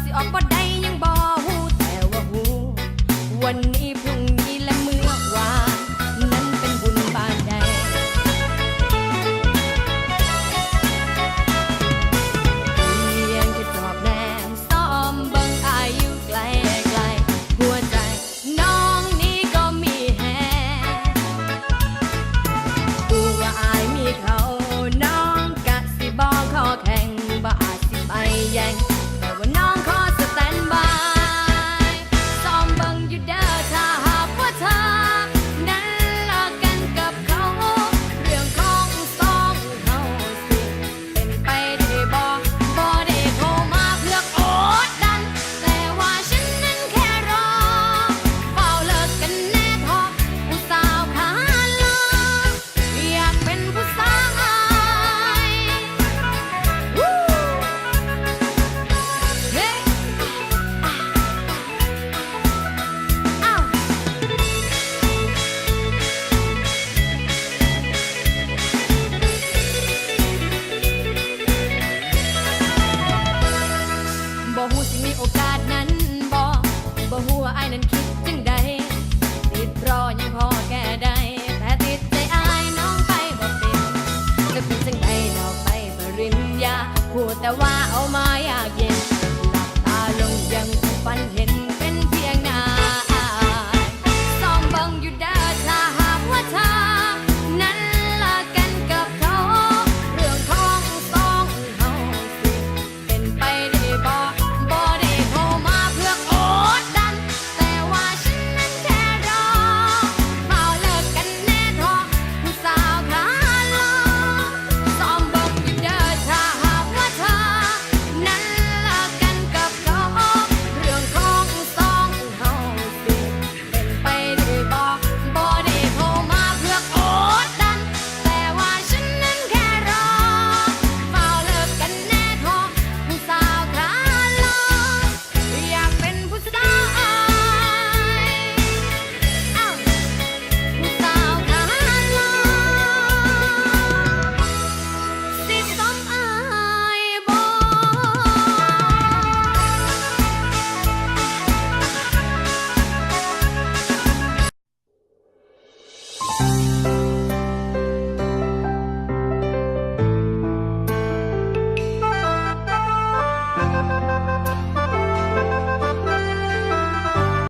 สิออกบ่ได้ยังบ่ฮู้แต่ว่าฮู้วันนี้พรุ่งนี้และเมื่อวานนั้นเป็นบุญบานใดเพียงแค่จอบแนมซ้อมเบิ่งอายอยู่ไกลไกลหัวใจน้องนี้ก็มีแฮกูว่าอายมีเขาน้องกะสิบ่ขอแข่งบ่อาจสิไปแย่งแต่ว่าน้องขอสแตนบายซ้อมเบิ่งอยู่เด้อถ้าหากว่าเธอนั้นเลิกกันกับเขาเรื่องของสองเขาสิเป็นไปได้บ่ได้โทรมาเพื่อกดดันแต่ว่าฉันนั้นแค่รอเฝ้าเลิกกันแน่พอผู้สาวขาลออยากเป็นผู้สาววู้เฮ้อ้าวบ่ฮู้สิมีโอกาสนั้นบ่ฮู้ว่าอ้ายนั้นคิดจังใดติดรอยังพอแก้ได้แต่ติดใจอ้ายน้องไปบ่เป็นจะเป็นจังใดดอกไปปริญญาพูดแต่ว่าเอามาอยากเย็